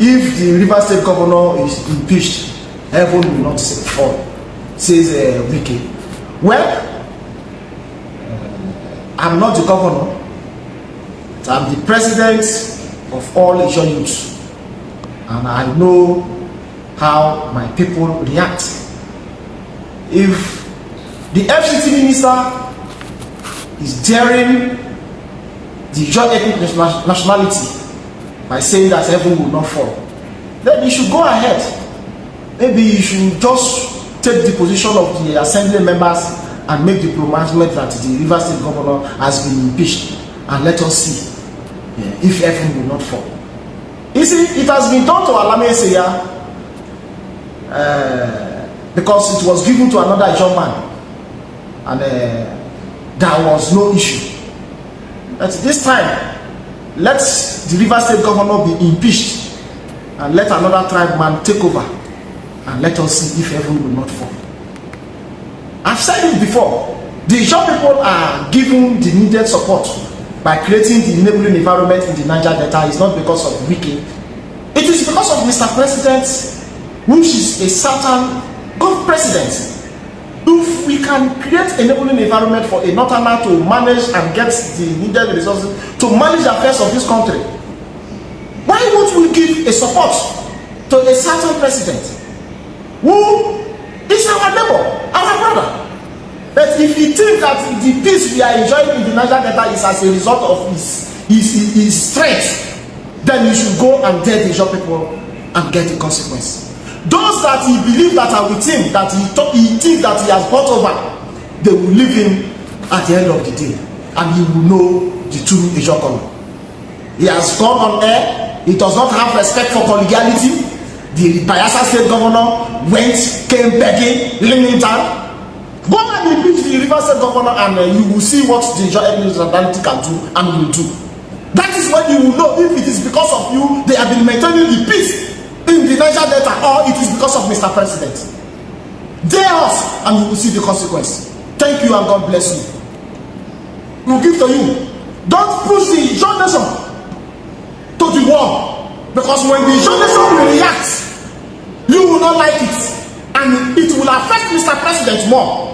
if the Rivers State governor is impeached, heaven will not fall, says Wike. Well, I'm not the governor, I'm the president of all Ijaw youths, and I know how my people react. If the FCT minister is daring the Ijaw ethnic nationality by saying that heaven will not fall, then you should go ahead. Maybe you should just take the position of the assembly members and make the pronouncement that the Rivers State governor has been impeached, and let us see if heaven will not fall. You see, it has been done to Alaye Tari because it was given to another Ijaw man, and there was no issue. But this time, let the Rivers State governor be impeached and let another tribe man take over, and let us see if heaven will not fall. I've said it before, the Ijaw people are given the needed support by creating the enabling environment in the Niger Delta. Is not because of Wike. It is because of Mr. President, which is a certain good president. If we can create enabling environment for a northerner to manage and get the needed resources to manage the affairs of this country, why won't we give a support to a certain president who is our neighbor, our brother? But if you think that the peace we are enjoying in the Niger Delta is as a result of his strength, then you should go and tell the Ijaw people and get the consequence. Those that he believes that are with him, that he thinks that he has brought over, they will leave him at the end of the day, and he will know the true Ijaw color. He has gone on air. He does not have respect for collegiality. The Bayelsa State governor came begging, leaning down. Go and impeach the Rivers State governor, and you will see what the Ijaw ethnic nationality can do and will do. That is when you will know if it is because of you they have been maintaining the peace in the Niger Delta, or it is because of Mr. President. Dare us, and you will see the consequence. Thank you, and God bless you. We will give to you. Don't push the Ijaw nation to the wall, because when the Ijaw nation will react, you will not like it, and it will affect Mr. President more.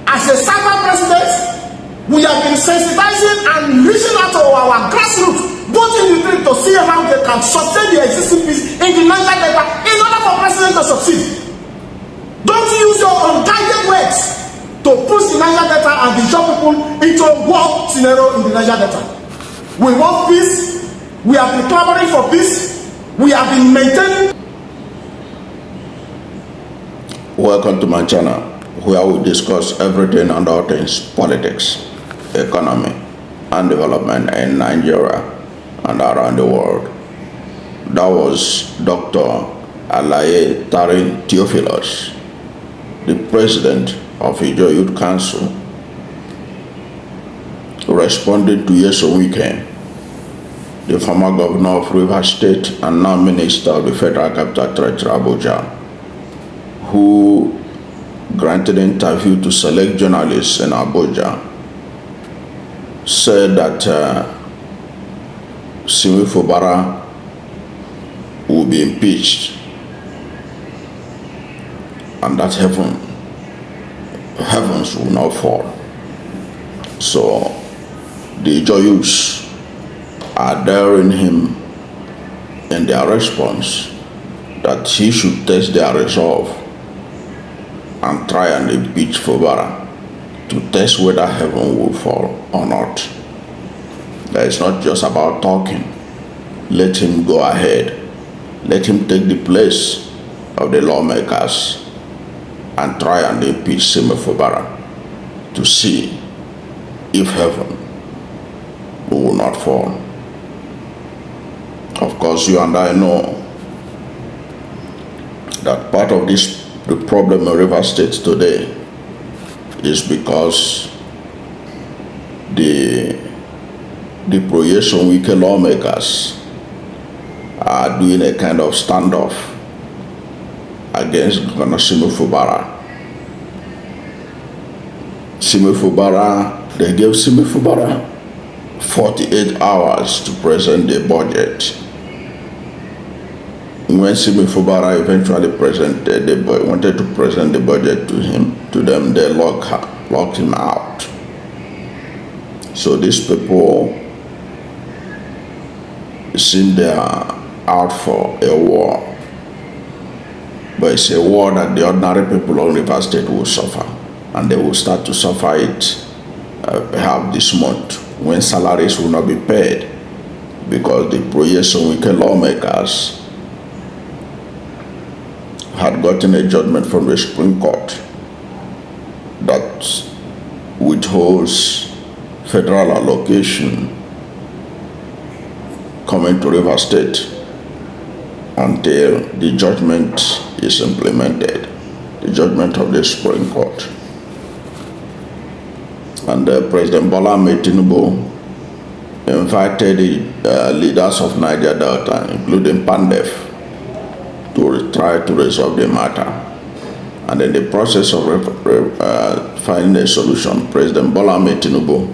As a servant president, we have been sensitizing and reaching out to our grassroots, both in the field, to see how they can sustain the existing peace in the Niger Delta in order for president to succeed. Don't use your unguided words to push the Niger Delta and the Ijaw people into a war scenario in the Niger Delta. We want peace. We have been clamoring for peace. We have been maintaining. Welcome to my channel, where we discuss everything and all things politics, economy, and development in Nigeria and around the world. That was Dr. Alaye Tari Theophilus, the president of Ijaw Youth Council, responding to Nyesom Wike, the former governor of Rivers State and now minister of the Federal Capital Territory, Abuja, who granted an interview to select journalists in Abuja, said that Simi Fubara will be impeached, and that heavens will not fall. So the Ijaw youths are daring him in their response that he should test their resolve and try and impeach Fubara to test whether heaven will fall or not. That is not just about talking. Let him go ahead. Let him take the place of the lawmakers and try and impeach Simi Fubara to see if heaven will not fall. Of course, you and I know that part of the problem in Rivers State today is because the pro-Nyesom Wike lawmakers are doing a kind of standoff against Governor Simi Fubara. They gave Simi Fubara 48 hours to present the budget. when Simi Fubara eventually wanted to present the budget to them, they locked him out. So these people seem they are out for a war. But it's a war that the ordinary people of Rivers State will suffer. And they will start to suffer it perhaps this month, when salaries will not be paid, because the Nyesom lawmakers had gotten a judgment from the Supreme Court that withholds federal allocation coming to Rivers State until the judgment is implemented, the judgment of the Supreme Court. And President Bola Tinubu invited the leaders of Niger Delta, including Pandef, to try to resolve the matter. And in the process of finding a solution, President Bola Tinubu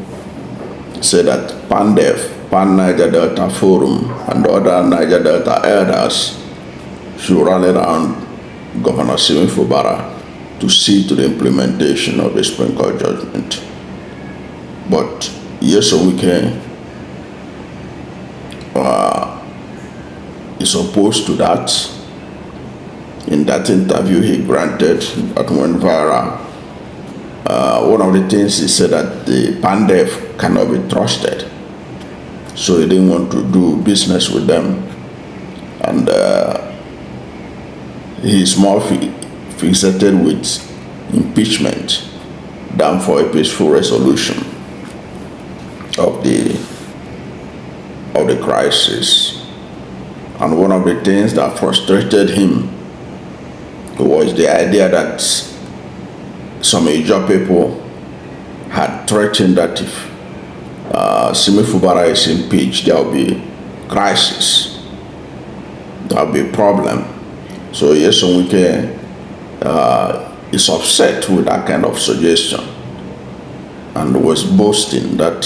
said that Pandef, Pan Niger Delta Forum, and other Niger Delta elders should rally around Governor Simi Fubara to see to the implementation of the Supreme Court judgment. But Nyesom is opposed to that. In that interview he granted that went viral, one of the things he said that the Pandef cannot be trusted. So he didn't want to do business with them. And he's more fixated with impeachment than for a peaceful resolution of the crisis. And one of the things that frustrated him was the idea that some Ijaw people had threatened that if Simi Fubara is impeached, there will be crisis, there will be a problem. So Nyesom is upset with that kind of suggestion and was boasting that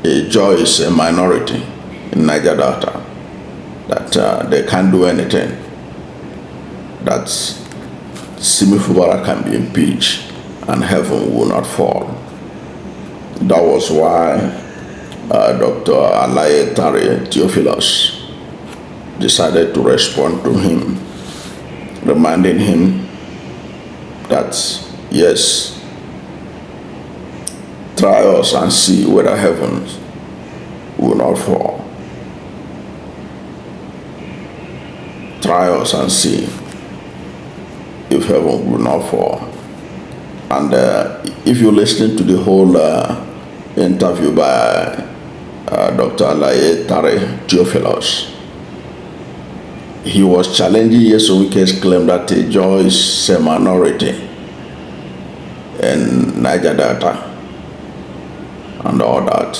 Ijaw is a minority in Niger Delta, that they can't do anything, that Simi Fubara can be impeached and heaven will not fall. That was why Dr Alaye Tari Theophilus decided to respond to him, reminding him that yes, try us and see whether heaven will not fall. Try us and see if heaven will not fall. And if you listen to the whole interview by Dr Alaye Tari Theophilus, he was challenging Nyesom's claim that Ijaw is a minority in Niger Delta and all that.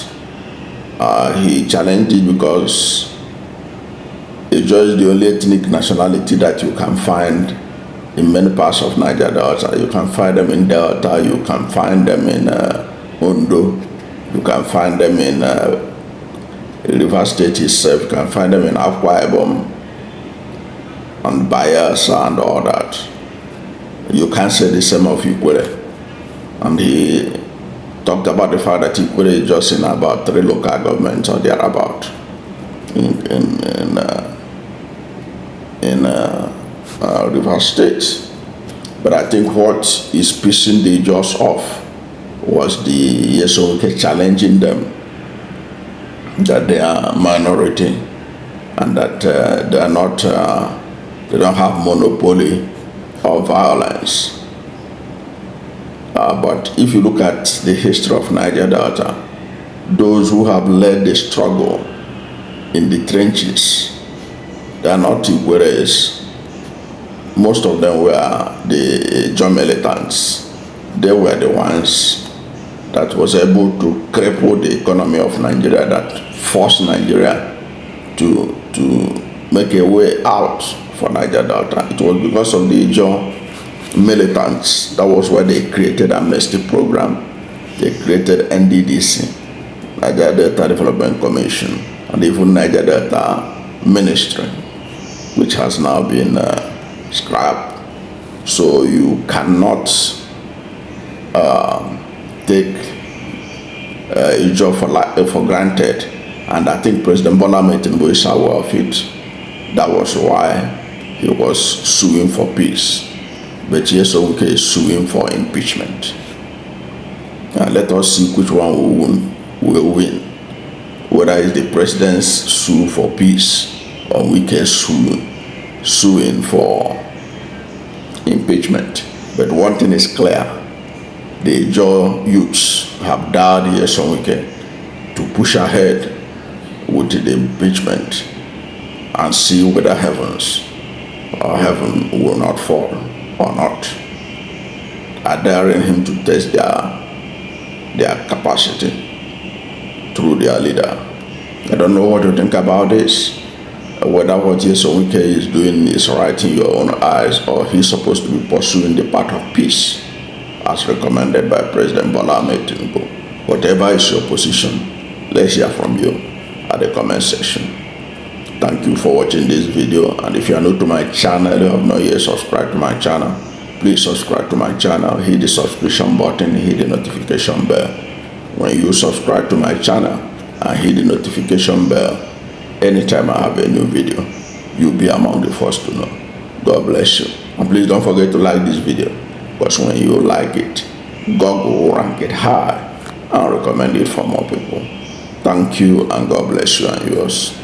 He challenged it because Ijaw is the only ethnic nationality that you can find in many parts of Niger Delta. You can find them in Delta, you can find them in Ondo, you can find them in Rivers State itself, you can find them in Akwa Ibom and Bayelsa and all that. You can't say the same of Ikwere. And he talked about the fact that Ikwere is just in about 3 local governments or thereabout in Rivers State. But I think what is pissing the Ijaws off was the Nyesom challenging them that they are minority and that they are not, they don't have monopoly of violence. But if you look at the history of Niger Delta, those who have led the struggle in the trenches, they are not Igweres. Most of them were the Ijaw militants. They were the ones that was able to cripple the economy of Nigeria, that forced Nigeria to make a way out for Niger Delta. It was because of the Ijaw militants. That was why they created amnesty program. They created NDDC, Niger Delta Development Commission, and even Niger Delta Ministry, which has now been scrapped. So you cannot take Ijaw for granted. And I think President Bola Tinubu is aware of it. That was why he was suing for peace. But Nyesom is suing for impeachment. Let us see which one will win. Whether it's the president's sue for peace or Wike suing for impeachment. But one thing is clear. The Ijaw youths have dared Nyesom to push ahead with the impeachment and see whether heaven will not fall or not, are daring him to test their capacity through their leader. I don't know what you think about this, whether what Nyesom is doing is right in your own eyes, or he's supposed to be pursuing the path of peace as recommended by President Bola Tinubu. Whatever is your position, let's hear from you at the comment section. Thank you for watching this video, and if you are new to my channel, you have not yet subscribed to my channel, please subscribe to my channel, hit the subscription button, hit the notification bell. When you subscribe to my channel and hit the notification bell, anytime I have a new video, you'll be among the first to know. God bless you. And please don't forget to like this video, because when you like it, God will rank it high and recommend it for more people. Thank you, and God bless you and yours.